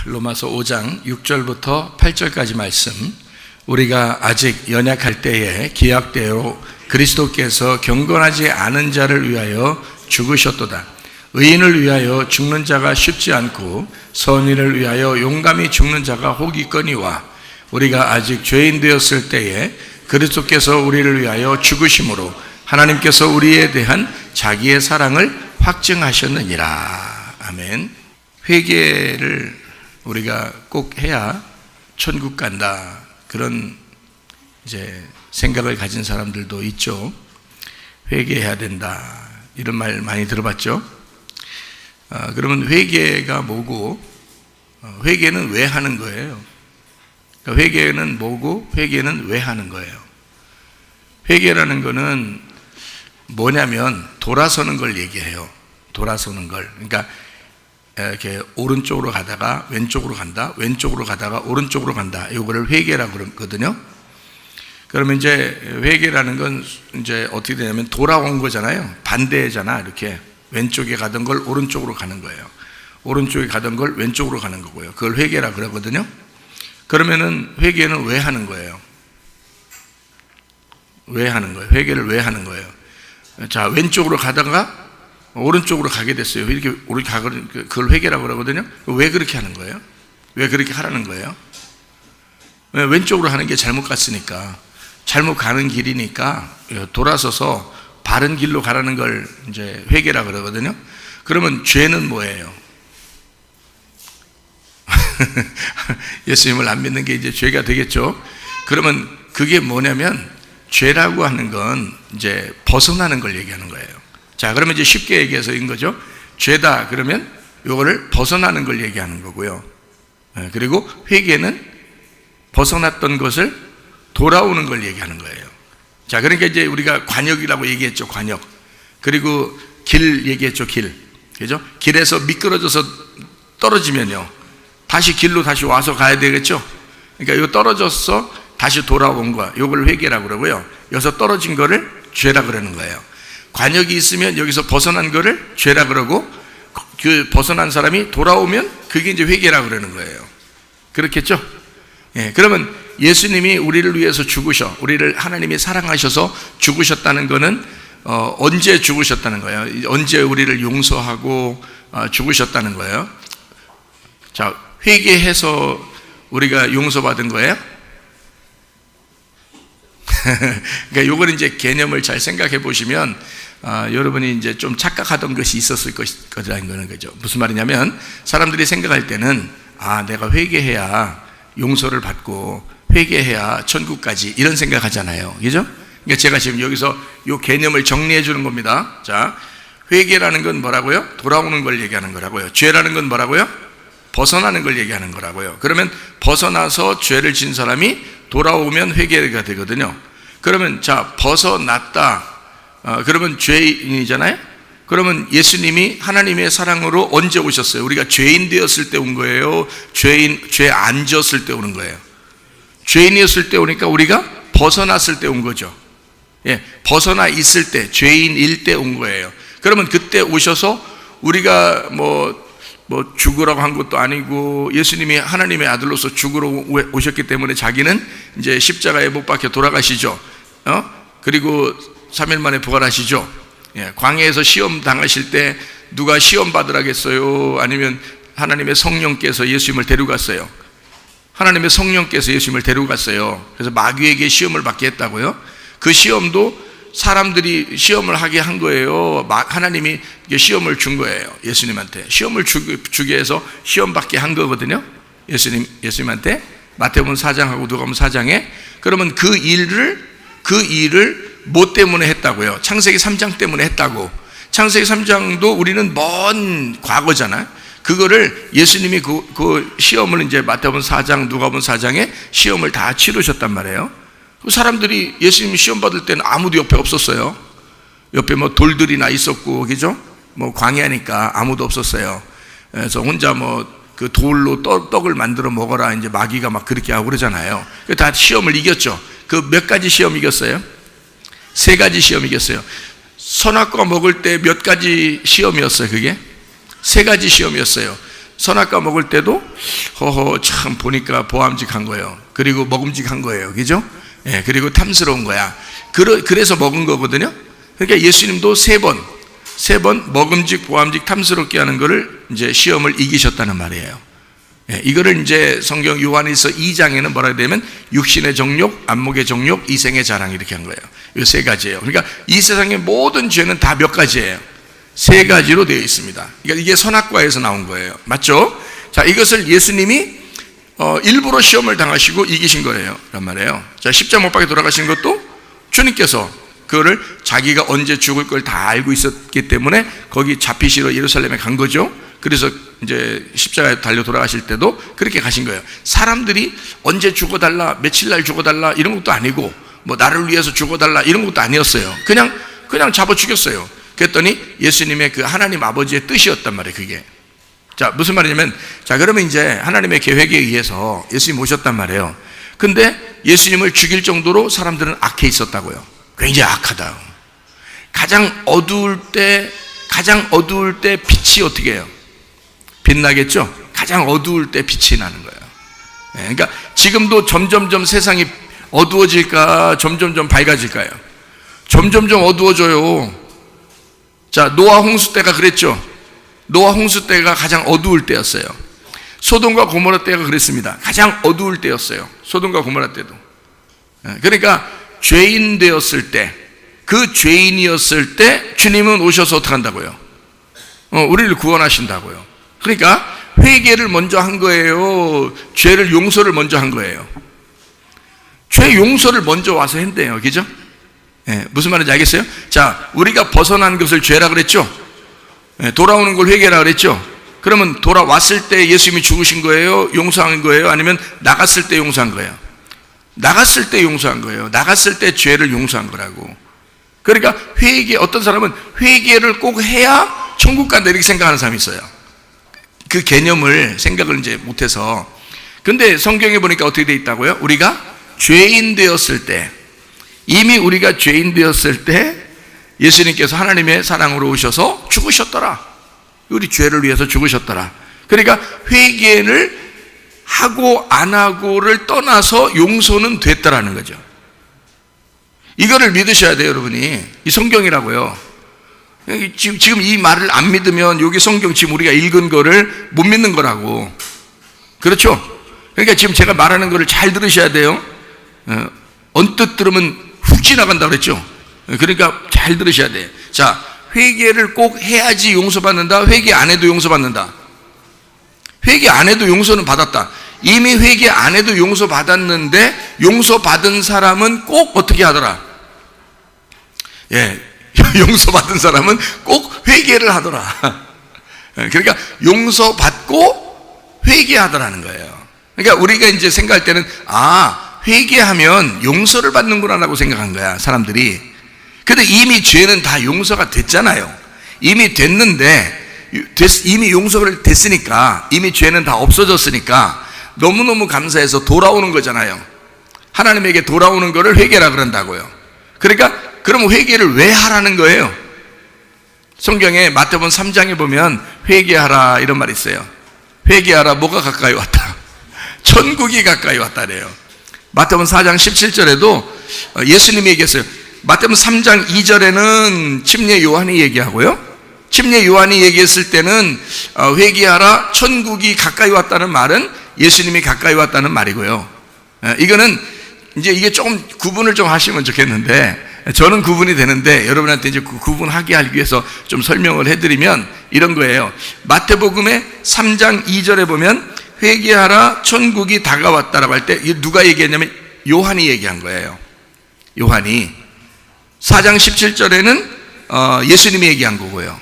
로마서 5장 6절부터 8절까지 말씀, 우리가 아직 연약할 때에 기약대로 그리스도께서 경건하지 않은 자를 위하여 죽으셨도다. 의인을 위하여 죽는 자가 쉽지 않고 선인을 위하여 용감히 죽는 자가 혹이거니와, 우리가 아직 죄인 되었을 때에 그리스도께서 우리를 위하여 죽으심으로 하나님께서 우리에 대한 자기의 사랑을 확증하셨느니라. 아멘. 회개를 우리가 꼭 해야 천국 간다, 그런 이제 생각을 가진 사람들도 있죠. 회개해야 된다, 이런 말 많이 들어봤죠. 그러면 회개가 뭐고, 회개는 왜 하는 거예요? 그러니까 회개는 뭐고, 회개는 왜 하는 거예요? 회개라는 거는 뭐냐면 돌아서는 걸 얘기해요. 돌아서는 걸. 그러니까 이렇게 오른쪽으로 가다가 왼쪽으로 간다, 왼쪽으로 가다가 오른쪽으로 간다, 이거를 회개라고 그러거든요. 그러면 이제 회개라는 건 이제 어떻게 되냐면 돌아온 거잖아요. 반대잖아. 이렇게 왼쪽에 가던 걸 오른쪽으로 가는 거예요. 오른쪽에 가던 걸 왼쪽으로 가는 거고요. 그걸 회개라고 그러거든요. 그러면은 회개는 왜 하는 거예요? 왜 하는 거예요? 회개를 왜 하는 거예요? 자, 왼쪽으로 가다가 오른쪽으로 가게 됐어요. 이렇게 그걸 회개라고 그러거든요. 왜 그렇게 하는 거예요? 왜 그렇게 하라는 거예요? 왼쪽으로 하는 게 잘못 갔으니까, 잘못 가는 길이니까 돌아서서 바른 길로 가라는 걸 이제 회개라고 그러거든요. 그러면 죄는 뭐예요? 예수님을 안 믿는 게 이제 죄가 되겠죠. 그러면 그게 뭐냐면, 죄라고 하는 건 이제 벗어나는 걸 얘기하는 거예요. 자, 그러면 이제 쉽게 얘기해서 인 거죠. 죄다 그러면 요거를 벗어나는 걸 얘기하는 거고요. 그리고 회개는 벗어났던 것을 돌아오는 걸 얘기하는 거예요. 자, 그러니까 이제 우리가 관역이라고 얘기했죠. 관역. 그리고 길 얘기했죠. 길. 그죠? 길에서 미끄러져서 떨어지면요, 다시 길로 다시 와서 가야 되겠죠. 그러니까 이거 떨어져서 다시 돌아온 거, 요걸 회개라고 그러고요. 여기서 떨어진 거를 죄라 그러는 거예요. 관역이 있으면 여기서 벗어난 거를 죄라 그러고, 그 벗어난 사람이 돌아오면 그게 이제 회개라 그러는 거예요. 그렇겠죠? 예, 그러면 예수님이 우리를 위해서 죽으셔, 우리를 하나님이 사랑하셔서 죽으셨다는 거는 언제 죽으셨다는 거예요? 언제 우리를 용서하고 죽으셨다는 거예요? 자, 회개해서 우리가 용서받은 거예요? 그러니까 요거는 이제 개념을 잘 생각해 보시면 여러분이 이제 좀 착각하던 것이 있었을 거라는 거죠. 무슨 말이냐면, 사람들이 생각할 때는 내가 회개해야 용서를 받고 회개해야 천국까지, 이런 생각하잖아요. 그죠? 그러니까 제가 지금 여기서 요 개념을 정리해 주는 겁니다. 자, 회개라는 건 뭐라고요? 돌아오는 걸 얘기하는 거라고요. 죄라는 건 뭐라고요? 벗어나는 걸 얘기하는 거라고요. 그러면 벗어나서 죄를 진 사람이 돌아오면 회개가 되거든요. 그러면 자, 벗어났다, 그러면 죄인이잖아요. 그러면 예수님이 하나님의 사랑으로 언제 오셨어요? 우리가 죄인 되었을 때 온 거예요? 죄 안 지었을 때 오는 거예요? 죄인이었을 때 오니까 우리가 벗어났을 때 온 거죠. 예, 벗어나 있을 때, 죄인일 때 온 거예요. 그러면 그때 오셔서 우리가 뭐 죽으라고 한 것도 아니고, 예수님이 하나님의 아들로서 죽으러 오셨기 때문에 자기는 이제 십자가에 못 박혀 돌아가시죠. 그리고 3일 만에 부활하시죠. 예, 광야에서 시험 당하실 때 누가 시험 받으라겠어요? 아니면 하나님의 성령께서 예수님을 데려갔어요. 하나님의 성령께서 예수님을 데려갔어요. 그래서 마귀에게 시험을 받게 했다고요. 그 시험도 사람들이 시험을 하게 한 거예요. 하나님이 시험을 준 거예요. 예수님한테 시험을 주게 해서 시험 받게 한 거거든요. 예수님한테 마태복음 4장하고 누가복음 4장에. 그러면 그 일을 뭐 때문에 했다고요? 창세기 3장 때문에 했다고. 창세기 3장도 우리는 먼 과거잖아요. 그거를 예수님이 그 시험을 이제 마태복음 4장, 누가복음 4장에 시험을 다 치르셨단 말이에요. 사람들이 예수님 시험 받을 때는 아무도 옆에 없었어요. 옆에 뭐 돌들이나 있었고, 그죠? 뭐 광야니까 아무도 없었어요. 그래서 혼자 뭐 그 돌로 떡을 만들어 먹어라, 이제 마귀가 막 그렇게 하고 그러잖아요. 다 시험을 이겼죠. 그 몇 가지 시험 이겼어요? 3가지 시험 이겼어요. 선악과 먹을 때 몇 가지 시험이었어요? 그게 3가지 시험이었어요. 선악과 먹을 때도 허허 참 보니까 보암직한 거예요. 그리고 먹음직한 거예요. 그죠? 예, 그리고 탐스러운 거야. 그래서 먹은 거거든요. 그러니까 예수님도 세 번 먹음직, 보암직, 탐스럽게 하는 거를 이제 시험을 이기셨다는 말이에요. 예, 이거를 이제 성경 요한일서 2장에는 뭐라 되냐면 육신의 정욕, 안목의 정욕, 이생의 자랑 이렇게 한 거예요. 이 세 가지예요. 그러니까 이 세상의 모든 죄는 다 몇 가지예요? 세 가지로 되어 있습니다. 그러니까 이게 선악과에서 나온 거예요. 맞죠? 자, 이것을 예수님이 일부러 시험을 당하시고 이기신 거예요. 란 말이에요. 자, 십자가 못 박에 돌아가신 것도 주님께서 그거를 자기가 언제 죽을 걸 다 알고 있었기 때문에 거기 잡히시러 예루살렘에 간 거죠. 그래서 이제 십자가에 달려 돌아가실 때도 그렇게 가신 거예요. 사람들이 언제 죽어달라, 며칠 날 죽어달라 이런 것도 아니고 뭐 나를 위해서 죽어달라 이런 것도 아니었어요. 그냥 잡아 죽였어요. 그랬더니 예수님의 그 하나님 아버지의 뜻이었단 말이에요. 그게. 자, 무슨 말이냐면, 자, 그러면 이제 하나님의 계획에 의해서 예수님 오셨단 말이에요. 근데 예수님을 죽일 정도로 사람들은 악해 있었다고요. 굉장히 악하다. 가장 어두울 때 빛이 어떻게 해요? 빛나겠죠? 가장 어두울 때 빛이 나는 거예요. 네, 그러니까 지금도 점점점 세상이 어두워질까, 점점점 밝아질까요? 점점점 어두워져요. 자, 노아 홍수 때가 그랬죠. 노아 홍수 때가 가장 어두울 때였어요. 소돔과 고모라 때가 그랬습니다. 가장 어두울 때였어요. 소돔과 고모라 때도. 그러니까 죄인 되었을 때, 그 죄인이었을 때 주님은 오셔서 어떻게 한다고요? 우리를 구원하신다고요. 그러니까 회개를 먼저 한 거예요. 죄를 용서를 먼저 한 거예요. 죄 용서를 먼저 와서 했대요. 그죠? 예, 무슨 말인지 알겠어요? 자, 우리가 벗어난 것을 죄라 그랬죠? 예, 돌아오는 걸 회개라 그랬죠? 그러면 돌아왔을 때 예수님이 죽으신 거예요? 용서한 거예요? 아니면 나갔을 때 용서한 거예요? 나갔을 때 용서한 거예요. 나갔을 때 죄를 용서한 거라고. 그러니까 어떤 사람은 회개를 꼭 해야 천국 간다 이렇게 생각하는 사람이 있어요. 그 개념을 생각을 이제 못해서. 근데 성경에 보니까 어떻게 돼 있다고요? 우리가 죄인 되었을 때, 이미 우리가 죄인 되었을 때 예수님께서 하나님의 사랑으로 오셔서 죽으셨더라. 우리 죄를 위해서 죽으셨더라. 그러니까 회개를 하고 안 하고를 떠나서 용서는 됐더라는 거죠. 이거를 믿으셔야 돼요, 여러분이. 이 성경이라고요. 지금 이 말을 안 믿으면 여기 성경 지금 우리가 읽은 거를 못 믿는 거라고. 그렇죠? 그러니까 지금 제가 말하는 거를 잘 들으셔야 돼요. 언뜻 들으면 훅 지나간다 그랬죠? 그러니까 잘 들으셔야 돼요. 자, 회개를 꼭 해야지 용서받는다. 회개 안 해도 용서받는다. 회개 안 해도 용서는 받았다. 이미 회개 안 해도 용서받았는데 용서받은 사람은 꼭 어떻게 하더라? 예, 용서받은 사람은 꼭 회개를 하더라. 그러니까 용서받고 회개하더라는 거예요. 그러니까 우리가 이제 생각할 때는 회개하면 용서를 받는구나라고 생각한 거야, 사람들이. 근데 이미 죄는 다 용서가 됐잖아요. 이미 됐는데, 이미 용서를 됐으니까, 이미 죄는 다 없어졌으니까 너무너무 감사해서 돌아오는 거잖아요. 하나님에게 돌아오는 거를 회개라 그런다고요. 그러니까 그럼 회개를 왜 하라는 거예요? 성경에 마태복음 3장에 보면 회개하라 이런 말이 있어요. 회개하라, 뭐가 가까이 왔다? 천국이 가까이 왔다래요. 마태복음 4장 17절에도 예수님이 얘기했어요. 마태복음 3장 2절에는 침례 요한이 얘기하고요, 침례 요한이 얘기했을 때는 회개하라, 천국이 가까이 왔다는 말은 예수님이 가까이 왔다는 말이고요. 이거는 이제 이게 조금 구분을 좀 하시면 좋겠는데, 저는 구분이 되는데 여러분한테 이제 구분하게 하기 위해서 좀 설명을 해드리면 이런 거예요. 마태복음의 3장 2절에 보면 회개하라, 천국이 다가왔다라고 할 때 누가 얘기했냐면 요한이 얘기한 거예요. 요한이. 4장 17절에는 예수님이 얘기한 거고요.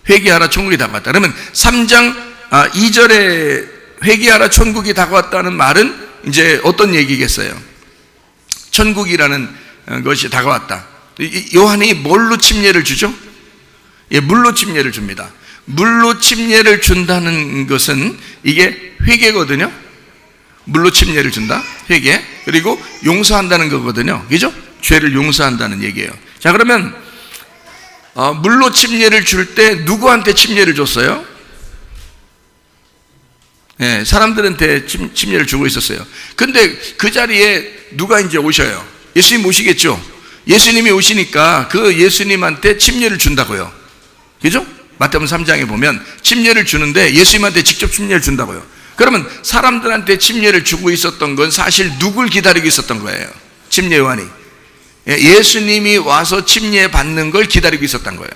회개하라, 천국이 다가왔다. 그러면 3장 2절에 회개하라, 천국이 다가왔다는 말은 이제 어떤 얘기겠어요? 천국이라는 것이 다가왔다. 요한이 뭘로 침례를 주죠? 예, 물로 침례를 줍니다. 물로 침례를 준다는 것은 이게 회개거든요. 물로 침례를 준다, 회개. 그리고 용서한다는 거거든요. 그죠? 죄를 용서한다는 얘기예요. 자, 그러면 물로 침례를 줄 때 누구한테 침례를 줬어요? 예, 사람들한테 침례를 주고 있었어요. 근데 그 자리에 누가 이제 오셔요? 예수님 오시겠죠? 예수님이 오시니까 그 예수님한테 침례를 준다고요. 그죠? 마태복음 3장에 보면 침례를 주는데 예수님한테 직접 침례를 준다고요. 그러면 사람들한테 침례를 주고 있었던 건 사실 누굴 기다리고 있었던 거예요? 침례 요한이. 예수님이 와서 침례 받는 걸 기다리고 있었던 거예요.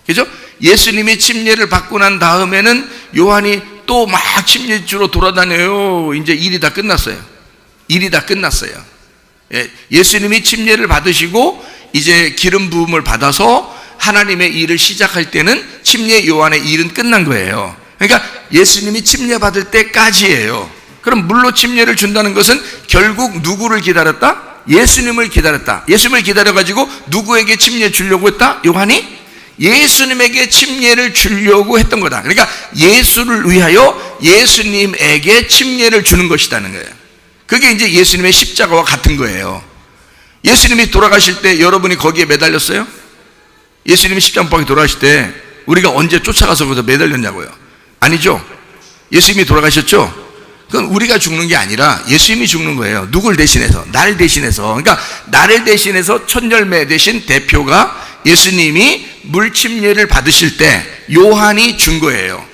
그죠? 예수님이 침례를 받고 난 다음에는 요한이 또 막 침례 주러 돌아다녀요. 이제 일이 다 끝났어요. 일이 다 끝났어요. 예수님이 침례를 받으시고 이제 기름 부음을 받아서 하나님의 일을 시작할 때는 침례 요한의 일은 끝난 거예요. 그러니까 예수님이 침례 받을 때까지예요. 그럼 물로 침례를 준다는 것은 결국 누구를 기다렸다? 예수님을 기다렸다. 예수님을 기다려가지고 누구에게 침례 주려고 했다? 요한이 예수님에게 침례를 주려고 했던 거다. 그러니까 예수를 위하여 예수님에게 침례를 주는 것이라는 거예요. 그게 이제 예수님의 십자가와 같은 거예요. 예수님이 돌아가실 때 여러분이 거기에 매달렸어요? 예수님이 십자가 못 박혀 돌아가실 때 우리가 언제 쫓아가서 거기서 매달렸냐고요? 아니죠. 예수님이 돌아가셨죠? 그건 우리가 죽는 게 아니라 예수님이 죽는 거예요. 누굴 대신해서? 나를 대신해서. 그러니까 나를 대신해서 첫열매 대신 대표가 예수님이 물침례를 받으실 때 요한이 준 거예요.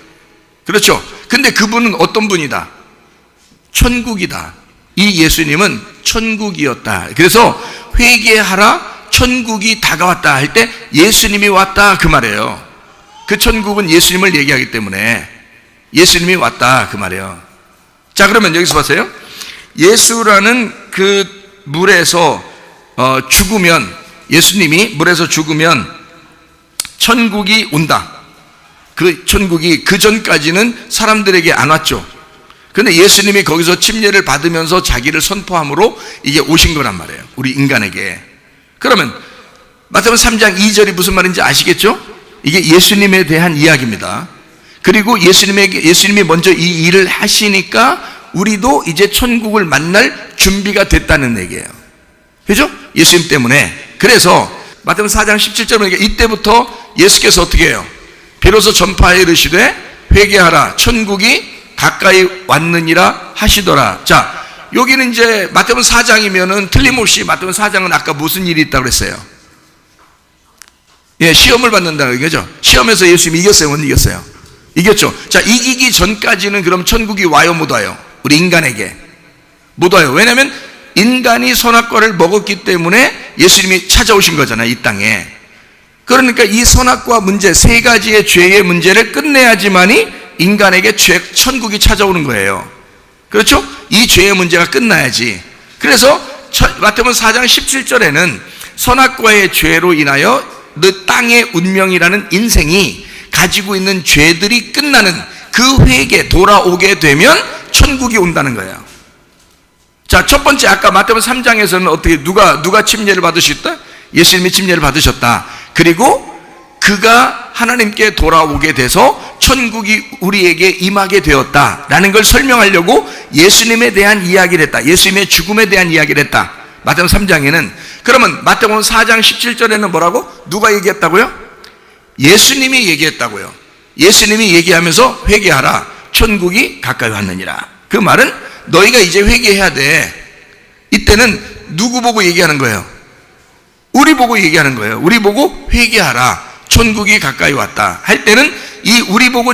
그렇죠? 근데 그분은 어떤 분이다? 천국이다. 이 예수님은 천국이었다. 그래서 회개하라, 천국이 다가왔다 할 때 예수님이 왔다 그 말이에요. 그 천국은 예수님을 얘기하기 때문에 예수님이 왔다 그 말이에요. 자, 그러면 여기서 보세요. 예수라는 그 물에서 죽으면, 예수님이 물에서 죽으면 천국이 온다. 그 천국이 그 전까지는 사람들에게 안 왔죠. 근데 예수님이 거기서 침례를 받으면서 자기를 선포함으로 이게 오신 거란 말이에요. 우리 인간에게. 그러면 마태복음 3장 2절이 무슨 말인지 아시겠죠? 이게 예수님에 대한 이야기입니다. 그리고 예수님이 먼저 이 일을 하시니까 우리도 이제 천국을 만날 준비가 됐다는 얘기예요. 그죠? 예수님 때문에. 그래서 마태복음 4장 17절에 보니까 이때부터 예수께서 어떻게 해요? 비로소 전파하여 이르시되 회개하라, 천국이 가까이 왔느니라 하시더라. 자, 여기는 이제 마태복음 4장이면은 틀림없이 마태복음 4장은 아까 무슨 일이 있다고 그랬어요? 예, 시험을 받는다는 얘기죠. 시험에서 예수님이 이겼어요, 못 이겼어요? 이겼죠. 자, 이기기 전까지는 그럼 천국이 와요, 못 와요? 우리 인간에게 못 와요. 왜냐하면 인간이 선악과를 먹었기 때문에 예수님이 찾아오신 거잖아요, 이 땅에. 그러니까 이 선악과 문제, 세 가지의 죄의 문제를 끝내야지만이 인간에게 천국이 찾아오는 거예요. 그렇죠? 이 죄의 문제가 끝나야지. 그래서 마태복음 4장 17절에는 선악과의 죄로 인하여 너 땅의 운명이라는 인생이 가지고 있는 죄들이 끝나는 그 회개, 돌아오게 되면 천국이 온다는 거예요. 자, 첫 번째 아까 마태복음 3장에서는 어떻게 누가 침례를 받으셨다? 예수님이 침례를 받으셨다. 그리고 그가 하나님께 돌아오게 돼서 천국이 우리에게 임하게 되었다라는 걸 설명하려고 예수님에 대한 이야기를 했다. 예수님의 죽음에 대한 이야기를 했다. 마태복음 3장에는. 그러면 마태복음 4장 17절에는 뭐라고? 누가 얘기했다고요? 예수님이 얘기했다고요. 예수님이 얘기하면서 회개하라, 천국이 가까이 왔느니라. 그 말은 너희가 이제 회개해야 돼. 이때는 누구 보고 얘기하는 거예요? 우리 보고 얘기하는 거예요. 우리 보고 회개하라, 천국이 가까이 왔다 할 때는 이 우리 보고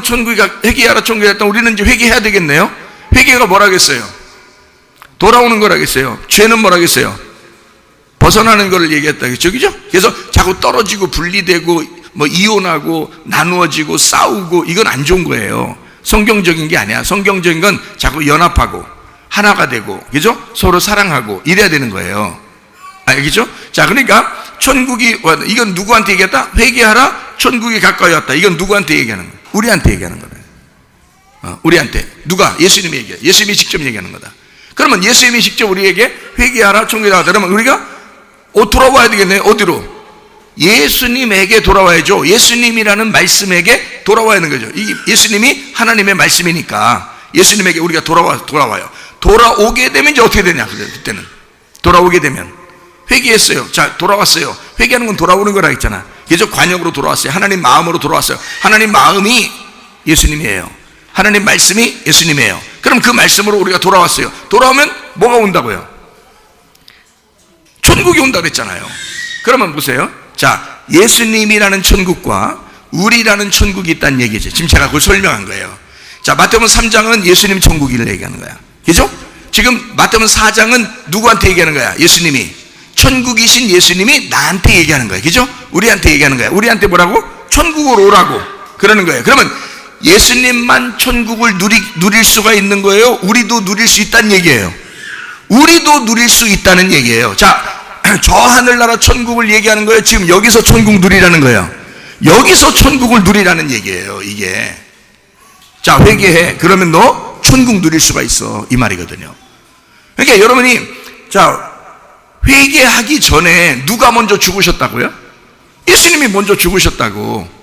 회개하라, 천국이 왔다, 우리는 이제 회개해야 되겠네요. 회개가 뭐라겠어요? 돌아오는 거라겠어요. 죄는 뭐라겠어요? 벗어나는 거를 얘기했다겠죠. 그죠? 그래서 자꾸 떨어지고 분리되고 뭐 이혼하고 나누어지고 싸우고 이건 안 좋은 거예요. 성경적인 게 아니야. 성경적인 건 자꾸 연합하고 하나가 되고, 그죠? 서로 사랑하고 이래야 되는 거예요. 알겠죠? 자, 그러니까 천국이 왔다. 이건 누구한테 얘기했다? 회개하라, 천국이 가까이 왔다. 이건 누구한테 얘기하는 거예요? 우리한테 얘기하는 거예요. 우리한테. 누가? 예수님이 얘기해요. 예수님이 직접 얘기하는 거다. 그러면 예수님이 직접 우리에게 회개하라, 천국이 나왔다. 그러면 우리가 돌아와야 되겠네요. 어디로? 예수님에게 돌아와야죠. 예수님이라는 말씀에게 돌아와야 하는 거죠. 이 예수님이 하나님의 말씀이니까 예수님에게 우리가 돌아와요. 돌아오게 되면 이제 어떻게 되냐? 그때는 돌아오게 되면 회개했어요. 자, 돌아왔어요. 회개하는 건 돌아오는 거라 했잖아. 그래서 관역으로 돌아왔어요. 하나님 마음으로 돌아왔어요. 하나님 마음이 예수님이에요. 하나님 말씀이 예수님이에요. 그럼 그 말씀으로 우리가 돌아왔어요. 돌아오면 뭐가 온다고요? 천국이 온다 그랬잖아요. 그러면 보세요. 자, 예수님이라는 천국과 우리라는 천국이 있다는 얘기죠. 지금 제가 그걸 설명한 거예요. 자, 마태복음 3장은 예수님 천국을 얘기하는 거야. 그죠? 지금 마태복음 4장은 누구한테 얘기하는 거야? 예수님이. 천국이신 예수님이 나한테 얘기하는 거예요. 그죠? 우리한테 얘기하는 거야. 우리한테 뭐라고? 천국으로 오라고 그러는 거예요. 그러면 예수님만 천국을 누릴 수가 있는 거예요? 우리도 누릴 수 있다는 얘기예요. 우리도 누릴 수 있다는 얘기예요. 자, 저 하늘나라 천국을 얘기하는 거예요? 지금 여기서 천국 누리라는 거예요? 여기서 천국을 누리라는 얘기예요, 이게. 자, 회개해. 그러면 너 천국 누릴 수가 있어. 이 말이거든요. 그러니까 여러분이, 자, 회개하기 전에 누가 먼저 죽으셨다고요? 예수님이 먼저 죽으셨다고.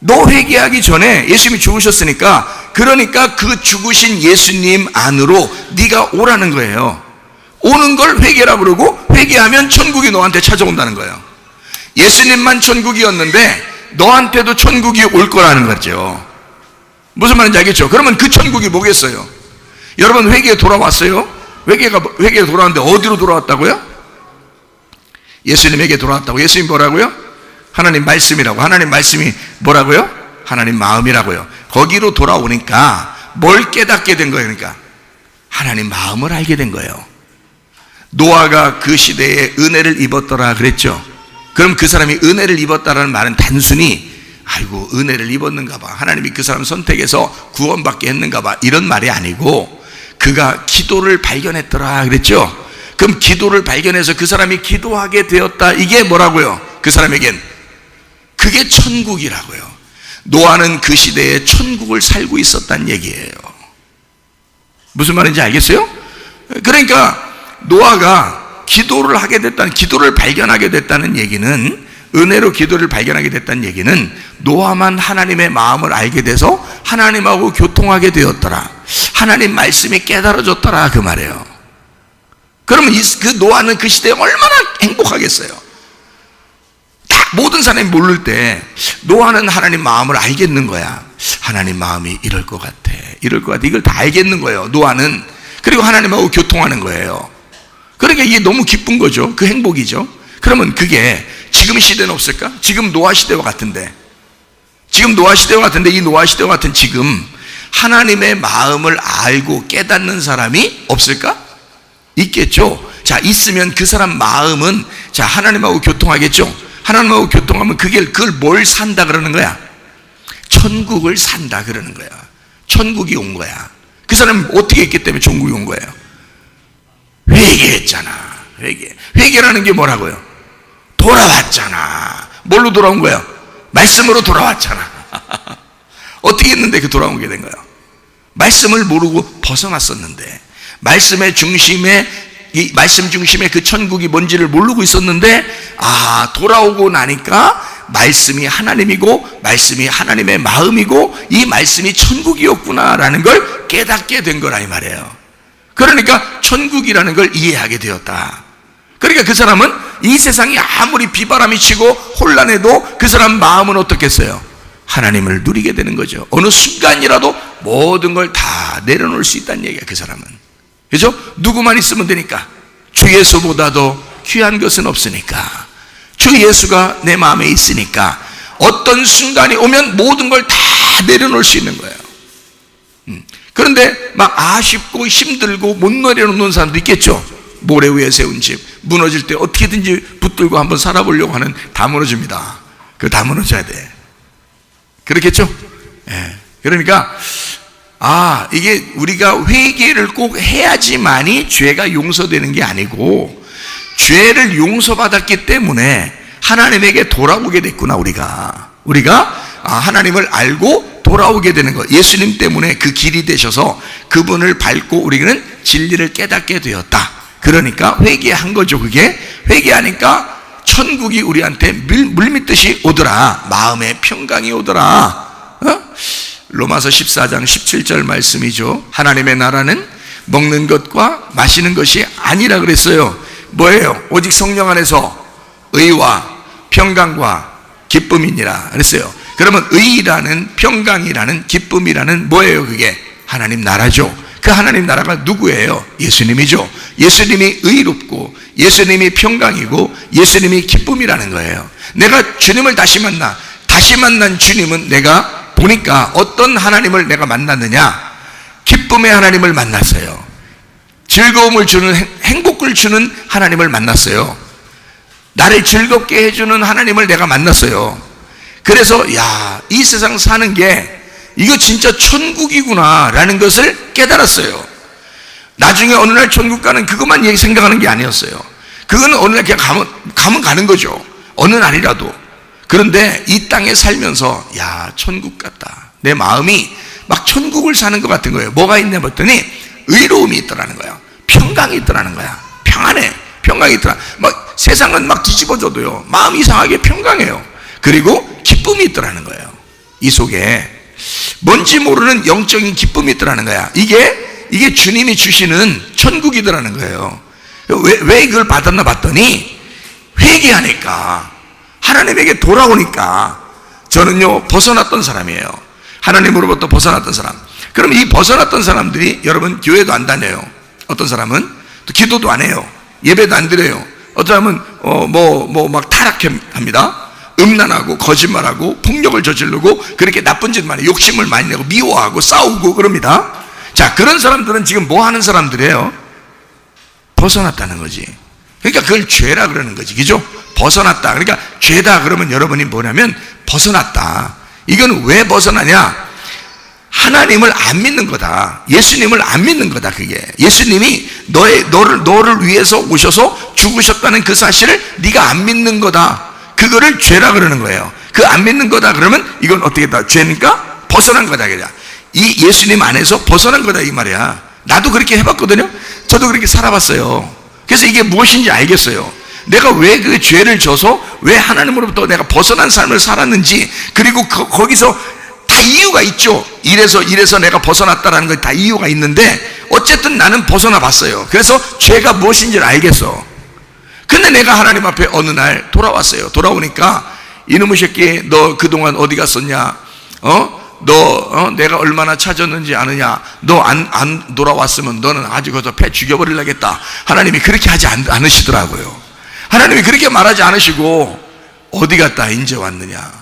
너 회개하기 전에 예수님이 죽으셨으니까, 그러니까 그 죽으신 예수님 안으로 네가 오라는 거예요. 오는 걸 회개라 부르고, 회개하면 천국이 너한테 찾아온다는 거예요. 예수님만 천국이었는데 너한테도 천국이 올 거라는 거죠. 무슨 말인지 알겠죠? 그러면 그 천국이 뭐겠어요? 여러분 회개에 돌아왔어요? 회개에 돌아왔는데 어디로 돌아왔다고요? 예수님에게 돌아왔다고. 예수님 뭐라고요? 하나님 말씀이라고. 하나님 말씀이 뭐라고요? 하나님 마음이라고요. 거기로 돌아오니까 뭘 깨닫게 된 거예요? 그러니까 하나님 마음을 알게 된 거예요. 노아가 그 시대에 은혜를 입었더라 그랬죠. 그럼 그 사람이 은혜를 입었다라는 말은 단순히 아이고 은혜를 입었는가 봐, 하나님이 그 사람 선택해서 구원받게 했는가 봐, 이런 말이 아니고 그가 기도를 발견했더라 그랬죠. 그럼 기도를 발견해서 그 사람이 기도하게 되었다, 이게 뭐라고요? 그 사람에겐 그게 천국이라고요. 노아는 그 시대에 천국을 살고 있었다는 얘기예요. 무슨 말인지 알겠어요? 그러니까 노아가 기도를 하게 됐다는, 기도를 발견하게 됐다는 얘기는, 은혜로 기도를 발견하게 됐다는 얘기는 노아만 하나님의 마음을 알게 돼서 하나님하고 교통하게 되었더라, 하나님 말씀이 깨달아졌더라, 그 말이에요. 그러면 그 노아는 그 시대에 얼마나 행복하겠어요. 다 모든 사람이 모를 때 노아는 하나님 마음을 알겠는 거야. 하나님 마음이 이럴 것 같아, 이럴 것 같아, 이걸 다 알겠는 거예요, 노아는. 그리고 하나님하고 교통하는 거예요. 그러니까 이게 너무 기쁜 거죠. 그 행복이죠. 그러면 그게 지금 시대는 없을까? 지금 노아 시대와 같은데, 지금 노아 시대와 같은데, 이 노아 시대와 같은 지금 하나님의 마음을 알고 깨닫는 사람이 없을까? 있겠죠. 자, 있으면 그 사람 마음은, 자, 하나님하고 교통하겠죠. 하나님하고 교통하면 그걸 뭘 산다 그러는 거야? 천국을 산다 그러는 거야. 천국이 온 거야. 그 사람은 어떻게 했기 때문에 천국이 온 거예요? 회개했잖아. 회개라는 게 뭐라고요? 돌아왔잖아. 뭘로 돌아온 거예요? 말씀으로 돌아왔잖아. 어떻게 했는데 그 돌아오게 된 거예요? 말씀을 모르고 벗어났었는데, 말씀의 중심에, 이 말씀 중심에 그 천국이 뭔지를 모르고 있었는데, 아, 돌아오고 나니까 말씀이 하나님이고 말씀이 하나님의 마음이고 이 말씀이 천국이었구나라는 걸 깨닫게 된 거라 이 말이에요. 그러니까 천국이라는 걸 이해하게 되었다. 그러니까 그 사람은 이 세상이 아무리 비바람이 치고 혼란해도 그 사람 마음은 어떻겠어요? 하나님을 누리게 되는 거죠. 어느 순간이라도 모든 걸 다 내려놓을 수 있다는 얘기야, 그 사람은. 그죠? 누구만 있으면 되니까. 주 예수보다도 귀한 것은 없으니까. 주 예수가 내 마음에 있으니까 어떤 순간이 오면 모든 걸 다 내려놓을 수 있는 거예요. 그런데 막 아쉽고 힘들고 못 내려놓는 사람도 있겠죠. 모래 위에 세운 집 무너질 때 어떻게든지 붙들고 한번 살아보려고 하는, 다 무너집니다. 그거 다 무너져야 돼. 그렇겠죠? 예. 그러니까 이게 우리가 회개를 꼭 해야지만이 죄가 용서되는 게 아니고, 죄를 용서받았기 때문에 하나님에게 돌아오게 됐구나. 우리가 하나님을 알고 돌아오게 되는 것, 예수님 때문에 그 길이 되셔서 그분을 밟고 우리는 진리를 깨닫게 되었다. 그러니까 회개한 거죠. 그게 회개하니까 천국이 우리한테 물밀듯이 오더라. 마음의 평강이 오더라. 로마서 14장 17절 말씀이죠. 하나님의 나라는 먹는 것과 마시는 것이 아니라 그랬어요. 뭐예요? 오직 성령 안에서 의와 평강과 기쁨이니라 그랬어요. 그러면 의라는, 평강이라는, 기쁨이라는 뭐예요? 그게 하나님 나라죠. 그 하나님 나라가 누구예요? 예수님이죠. 예수님이 의롭고 예수님이 평강이고 예수님이 기쁨이라는 거예요. 내가 주님을 다시 만난 주님은 내가 보니까 어떤 하나님을 내가 만났느냐? 기쁨의 하나님을 만났어요. 즐거움을 주는, 행복을 주는 하나님을 만났어요. 나를 즐겁게 해주는 하나님을 내가 만났어요. 그래서 이 세상 사는 게 이거 진짜 천국이구나 라는 것을 깨달았어요. 나중에 어느 날 천국 가는 그것만 생각하는 게 아니었어요. 그거는 어느 날 그냥 가면 가는 거죠. 어느 날이라도. 그런데 이 땅에 살면서 천국 같다. 내 마음이 막 천국을 사는 것 같은 거예요. 뭐가 있냐 봤더니 의로움이 있더라는 거야. 평강이 있더라는 거야. 평안해. 평강이 있더라. 막 세상은 막 뒤집어져도요, 마음이 이상하게 평강해요. 그리고 기쁨이 있더라는 거예요. 이 속에 뭔지 모르는 영적인 기쁨이 있더라는 거야. 이게 주님이 주시는 천국이더라는 거예요. 왜 이걸 받았나 봤더니 회개하니까, 하나님에게 돌아오니까. 저는요 벗어났던 사람이에요. 하나님으로부터 벗어났던 사람. 그럼 이 벗어났던 사람들이 여러분 교회도 안 다녀요. 어떤 사람은 또 기도도 안 해요. 예배도 안 드려요. 어떤 사람은 막 타락합니다. 음란하고 거짓말하고 폭력을 저지르고 그렇게 나쁜 짓 많이, 욕심을 많이 내고 미워하고 싸우고 그럽니다. 자, 그런 사람들은 지금 뭐 하는 사람들이에요? 벗어났다는 거지. 그러니까 그걸 죄라 그러는 거지. 그죠? 벗어났다. 그러니까 죄다 그러면 여러분이 뭐냐면 벗어났다. 이건 왜 벗어나냐? 하나님을 안 믿는 거다. 예수님을 안 믿는 거다. 그게 예수님이 너를 위해서 오셔서 죽으셨다는 그 사실을 네가 안 믿는 거다. 그거를 죄라 그러는 거예요. 그 안 믿는 거다 그러면 이건 어떻게 다 죄니까 벗어난 거다. 그냥 이 예수님 안에서 벗어난 거다 이 말이야. 나도 그렇게 해봤거든요. 저도 그렇게 살아봤어요. 그래서 이게 무엇인지 알겠어요. 내가 왜 그 죄를 져서 왜 하나님으로부터 내가 벗어난 삶을 살았는지, 그리고 거기서 다 이유가 있죠. 이래서 내가 벗어났다라는 거 다 이유가 있는데 어쨌든 나는 벗어나 봤어요. 그래서 죄가 무엇인지를 알겠어. 근데 내가 하나님 앞에 어느 날 돌아왔어요. 돌아오니까 이놈의 새끼 너 그동안 어디 갔었냐? 내가 얼마나 찾았는지 아느냐? 너 안 돌아왔으면 너는 아주 거기서 패 죽여버리려겠다. 하나님이 그렇게 하지 않으시더라고요. 하나님이 그렇게 말하지 않으시고 어디 갔다 이제 왔느냐?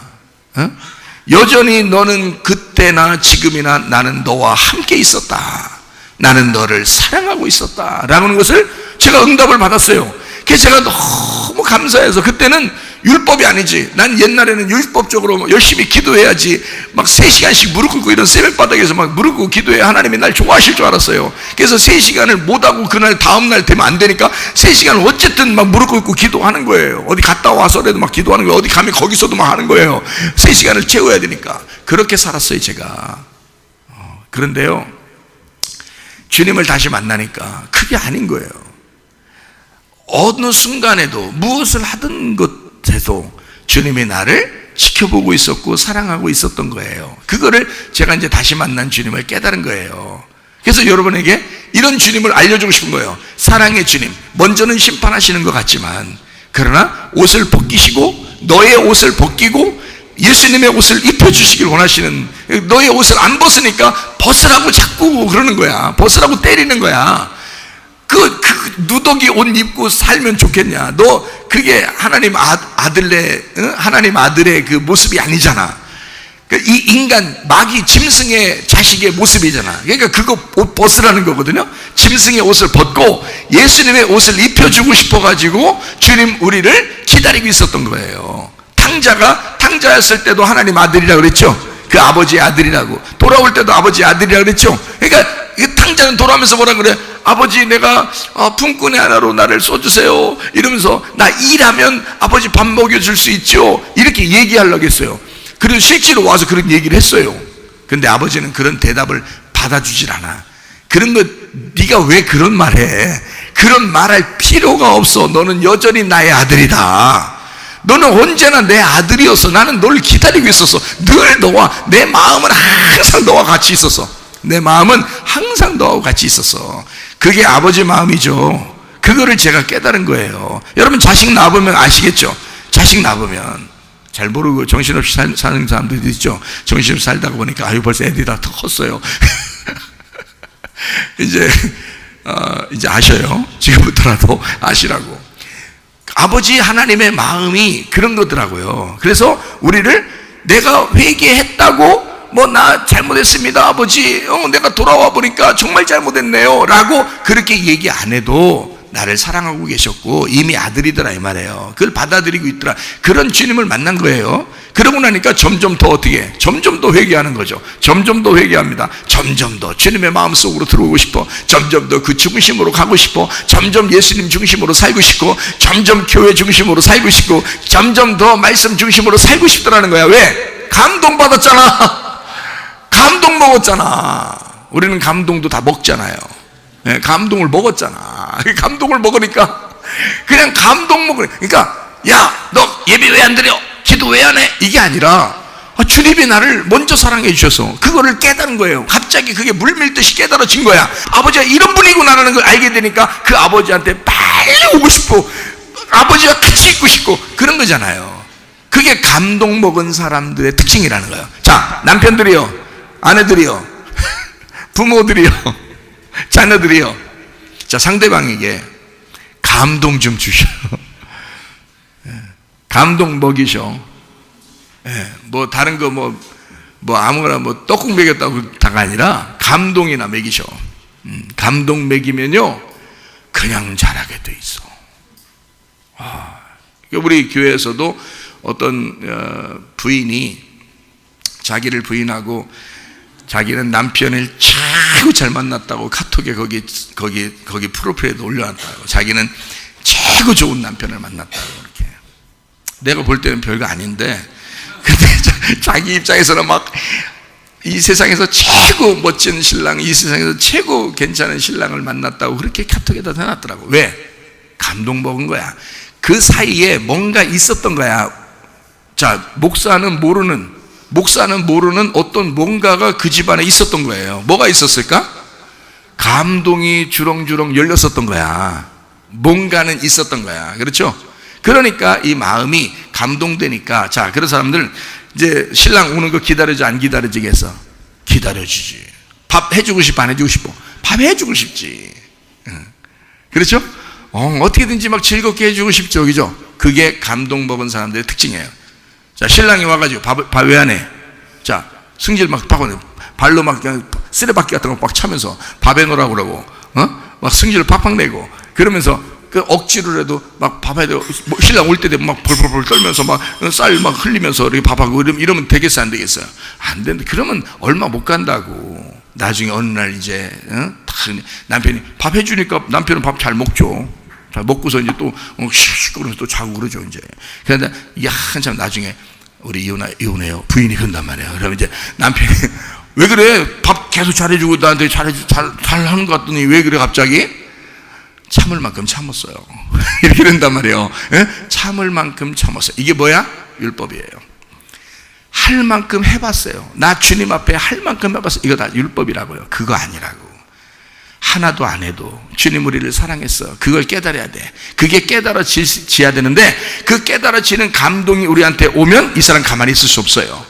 여전히 너는 그때나 지금이나 나는 너와 함께 있었다. 나는 너를 사랑하고 있었다 라는 것을 제가 응답을 받았어요. 그래서 제가 너무 감사해서, 그때는 율법이 아니지, 난 옛날에는 율법적으로 열심히 기도해야지 막 3시간씩 무릎 꿇고 이런 새벽바닥에서 막 무릎 꿇고 기도해야 하나님이 날 좋아하실 줄 알았어요. 그래서 3시간을 못하고 그날 다음날 되면 안 되니까 3시간을 어쨌든 막 무릎 꿇고 기도하는 거예요. 어디 갔다 와서라도 막 기도하는 거예요. 어디 가면 거기서도 막 하는 거예요. 3시간을 채워야 되니까. 그렇게 살았어요 제가. 그런데요, 주님을 다시 만나니까 그게 아닌 거예요. 어느 순간에도 무엇을 하던 것에도 주님이 나를 지켜보고 있었고 사랑하고 있었던 거예요. 그거를 제가 이제 다시 만난 주님을 깨달은 거예요. 그래서 여러분에게 이런 주님을 알려주고 싶은 거예요. 사랑의 주님, 먼저는 심판하시는 것 같지만, 그러나 옷을 벗기시고 너의 옷을 벗기고 예수님의 옷을 입혀주시길 원하시는, 너의 옷을 안 벗으니까 벗으라고 자꾸 그러는 거야. 벗으라고 때리는 거야. 그 누더기 옷 입고 살면 좋겠냐? 너 그게 하나님 하나님 아들의 그 모습이 아니잖아. 이 인간 마귀 짐승의 자식의 모습이잖아. 그러니까 그거 옷 벗으라는 거거든요. 짐승의 옷을 벗고 예수님의 옷을 입혀주고 싶어가지고 주님 우리를 기다리고 있었던 거예요. 탕자였을 때도 하나님 아들이라고 그랬죠. 그 아버지의 아들이라고. 돌아올 때도 아버지의 아들이라고 그랬죠. 그러니까 탕자는 돌아오면서 뭐라 그래? 아버지, 내가 품꾼의 하나로 나를 써주세요 이러면서, 나 일하면 아버지 밥 먹여줄 수 있죠, 이렇게 얘기하려고 했어요. 그래서 실제로 와서 그런 얘기를 했어요. 근데 아버지는 그런 대답을 받아주질 않아. 그런 거 네가 왜 그런 말해? 그런 말할 필요가 없어. 너는 여전히 나의 아들이다. 너는 언제나 내 아들이었어. 나는 널 기다리고 있었어. 늘 너와, 내 마음은 항상 너와 같이 있었어. 내 마음은 항상 너하고 같이 있었어. 그게 아버지 마음이죠. 그거를 제가 깨달은 거예요. 여러분 자식 낳아보면 아시겠죠? 자식 낳아보면 잘 모르고 정신없이 사는 사람들도 있죠. 정신없이 살다가 보니까 아유 벌써 애들이 다 컸어요. 이제 아셔요. 지금부터라도 아시라고. 아버지 하나님의 마음이 그런 거더라고요. 그래서 우리를 내가 회개했다고 나 잘못했습니다 아버지, 내가 돌아와 보니까 정말 잘못했네요 라고 그렇게 얘기 안 해도 나를 사랑하고 계셨고 이미 아들이더라 이 말이에요. 그걸 받아들이고 있더라. 그런 주님을 만난 거예요. 그러고 나니까 점점 더 어떻게, 점점 더 회개하는 거죠. 점점 더 회개합니다. 점점 더 주님의 마음속으로 들어오고 싶어. 점점 더 그 중심으로 가고 싶어. 점점 예수님 중심으로 살고 싶고, 점점 교회 중심으로 살고 싶고, 점점 더 말씀 중심으로 살고 싶더라는 거야. 왜? 감동받았잖아. 감동 먹었잖아. 우리는 감동도 다 먹잖아요. 네, 감동을 먹었잖아. 감동을 먹으니까 그냥 감동 먹으니까 야, 너 예배 왜 안 드려? 기도 왜 안 해? 이게 아니라 주님이 나를 먼저 사랑해 주셔서 그거를 깨달은 거예요. 갑자기 그게 물밀듯이 깨달아진 거야. 아버지가 이런 분이구나라는 걸 알게 되니까 그 아버지한테 빨리 오고 싶고 아버지와 같이 있고 싶고 그런 거잖아요. 그게 감동 먹은 사람들의 특징이라는 거예요. 자, 남편들이요, 아내들이요, 부모들이요, 자녀들이요, 자, 상대방에게 감동 좀 주셔. 감동 먹이셔. 다른 거 아무거나 떡국 먹였다고 다가 아니라 감동이나 먹이셔. 감동 먹이면요 그냥 잘하게 돼 있어. 우리 교회에서도 어떤 부인이 자기를 부인하고 자기는 남편을 최고 잘 만났다고 카톡에 거기 프로필에도 올려놨다고. 자기는 최고 좋은 남편을 만났다고. 이렇게 내가 볼 때는 별거 아닌데 근데 자기 입장에서는 막 이 세상에서 최고 멋진 신랑, 이 세상에서 최고 괜찮은 신랑을 만났다고 그렇게 카톡에다 해놨더라고. 왜? 감동 먹은 거야. 그 사이에 뭔가 있었던 거야. 자, 목사는 모르는 어떤 뭔가가 그 집안에 있었던 거예요. 뭐가 있었을까? 감동이 주렁주렁 열렸었던 거야. 뭔가는 있었던 거야. 그렇죠? 그러니까 이 마음이 감동되니까, 자, 그런 사람들 이제 신랑 오는 거 기다려줘, 안 기다려지겠어? 기다려주지. 밥 해주고 싶어, 안 해주고 싶어? 밥 해주고 싶지. 그렇죠? 어떻게든지 막 즐겁게 해주고 싶죠. 그죠? 그게 감동 먹은 사람들의 특징이에요. 자, 신랑이 와가지고 밥 왜 안 해? 자, 승질 막 파고 발로 막 그냥 쓰레받기 같은 거 막 차면서 밥 해놓으라고 그러고, 막 승질을 팍팍 내고, 그러면서 그 억지로라도 막 밥해야 되고, 신랑 올 때 되면 막 벌벌벌 떨면서 막 쌀 막 흘리면서 이렇게 밥하고 이러면 되겠어, 안 되겠어요? 안 된다. 그러면 얼마 못 간다고. 나중에 어느 날 이제, 남편이 밥 해주니까 남편은 밥 잘 먹죠. 잘 먹고서 이제 또 시끄러면서 또 자고 그러죠, 이제. 그런데 이게 한참 나중에 우리 이혼해요. 부인이 그런단 말이에요. 그러면 이제 남편이 왜 그래? 밥 계속 잘해주고 나한테 잘하는 것 같더니 왜 그래 갑자기? 참을 만큼 참았어요. 이렇게 된단 말이에요. 참을 만큼 참았어요. 이게 뭐야? 율법이에요. 할 만큼 해봤어요. 나 주님 앞에 할 만큼 해봤어요. 이거 다 율법이라고요. 그거 아니라고. 하나도 안 해도 주님 우리를 사랑했어. 그걸 깨달아야 돼. 그게 깨달아져야 되는데 그 깨달아지는 감동이 우리한테 오면 이 사람 가만히 있을 수 없어요.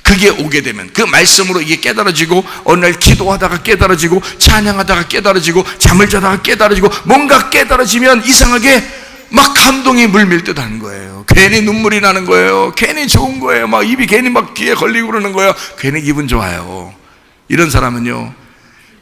그게 오게 되면 그 말씀으로 이게 깨달아지고 어느 날 기도하다가 깨달아지고 찬양하다가 깨달아지고 잠을 자다가 깨달아지고 뭔가 깨달아지면 이상하게 막 감동이 물밀 듯 하는 거예요. 괜히 눈물이 나는 거예요. 괜히 좋은 거예요. 막 입이 괜히 막 귀에 걸리고 그러는 거예요. 괜히 기분 좋아요. 이런 사람은요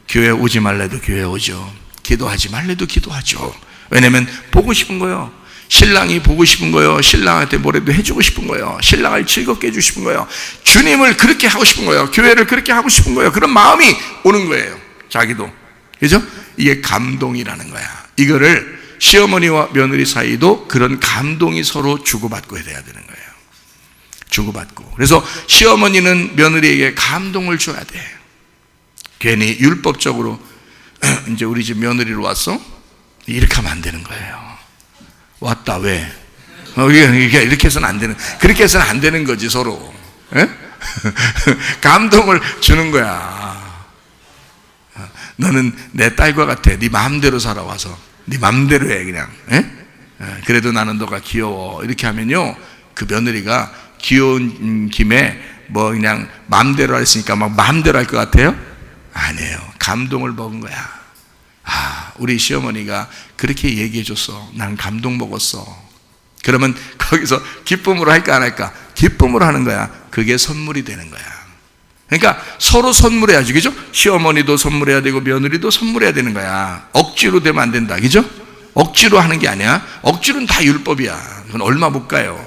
교회 오지 말래도 교회 오죠. 기도하지 말래도 기도하죠. 왜냐면 보고 싶은 거예요. 신랑이 보고 싶은 거예요. 신랑한테 뭐라도 해주고 싶은 거예요. 신랑을 즐겁게 해주고 싶은 거예요. 주님을 그렇게 하고 싶은 거예요. 교회를 그렇게 하고 싶은 거예요. 그런 마음이 오는 거예요. 자기도. 그죠? 이게 감동이라는 거야. 이거를 시어머니와 며느리 사이도 그런 감동이 서로 주고받고 해야 되는 거예요. 주고받고. 그래서 시어머니는 며느리에게 감동을 줘야 돼. 괜히 율법적으로 이제 우리 집 며느리로 왔어? 이렇게 하면 안 되는 거예요. 왔다 왜? 이렇게 해서는 안 되는, 그렇게 해서는 안 되는 거지 서로. 감동을 주는 거야. 너는 내 딸과 같아. 네 마음대로 살아와서 네 마음대로 해 그냥. 그래도 나는 너가 귀여워. 이렇게 하면요 그 며느리가 귀여운 김에 뭐 그냥 마음대로 했으니까 막 마음대로 할 것 같아요? 아니에요. 감동을 먹은 거야. 우리 시어머니가 그렇게 얘기해 줬어. 난 감동 먹었어. 그러면 거기서 기쁨으로 할까 안 할까? 기쁨으로 하는 거야. 그게 선물이 되는 거야. 그러니까 서로 선물해야지, 그죠? 시어머니도 선물해야 되고 며느리도 선물해야 되는 거야. 억지로 되면 안 된다, 그죠? 억지로 하는 게 아니야. 억지로는 다 율법이야. 그건 얼마 못 가요.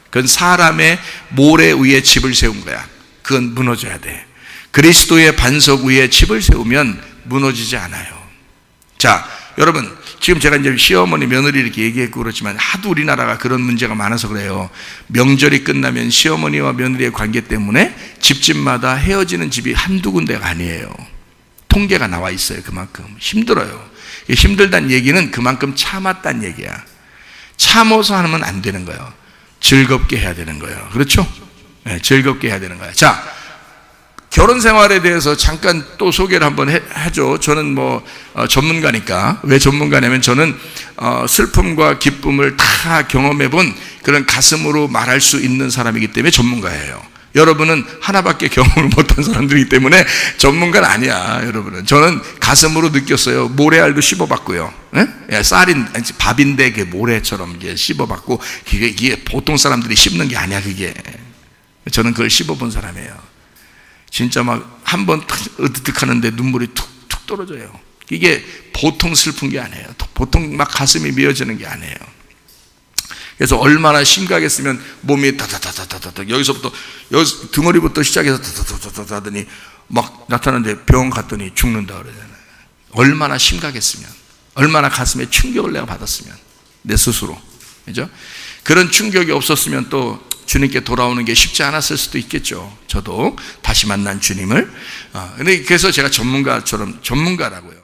그건 사람의 모래 위에 집을 세운 거야. 그건 무너져야 돼. 그리스도의 반석 위에 집을 세우면 무너지지 않아요. 자, 여러분, 지금 제가 이제 시어머니, 며느리 이렇게 얘기했고 그렇지만 하도 우리나라가 그런 문제가 많아서 그래요. 명절이 끝나면 시어머니와 며느리의 관계 때문에 집집마다 헤어지는 집이 한두 군데가 아니에요. 통계가 나와 있어요. 그만큼 힘들어요. 힘들다는 얘기는 그만큼 참았다는 얘기야. 참아서 하면 안 되는 거예요. 즐겁게 해야 되는 거예요. 그렇죠? 네, 즐겁게 해야 되는 거야. 자, 결혼 생활에 대해서 잠깐 또 소개를 한번 하죠. 저는 전문가니까. 왜 전문가냐면 저는 슬픔과 기쁨을 다 경험해 본 그런 가슴으로 말할 수 있는 사람이기 때문에 전문가예요. 여러분은 하나밖에 경험을 못한 사람들이기 때문에 전문가는 아니야. 여러분은. 저는 가슴으로 느꼈어요. 모래알도 씹어봤고요. 예? 밥인데 그 모래처럼 씹어봤고 이게 보통 사람들이 씹는 게 아니야. 그게. 저는 그걸 씹어본 사람이에요. 진짜 막 한 번 으득득 하는데 눈물이 툭툭 떨어져요. 이게 보통 슬픈 게 아니에요. 보통 막 가슴이 미어지는 게 아니에요. 그래서 얼마나 심각했으면 몸이 다다다다다다 여기서부터 여기 등허리부터 시작해서 다다다다다 하더니 막 나타나는데 병원 갔더니 죽는다 그러잖아요. 얼마나 심각했으면, 얼마나 가슴에 충격을 내가 받았으면, 내 스스로, 그죠? 그런 충격이 없었으면 또 주님께 돌아오는 게 쉽지 않았을 수도 있겠죠. 저도 다시 만난 주님을. 그래서 제가 전문가라고요.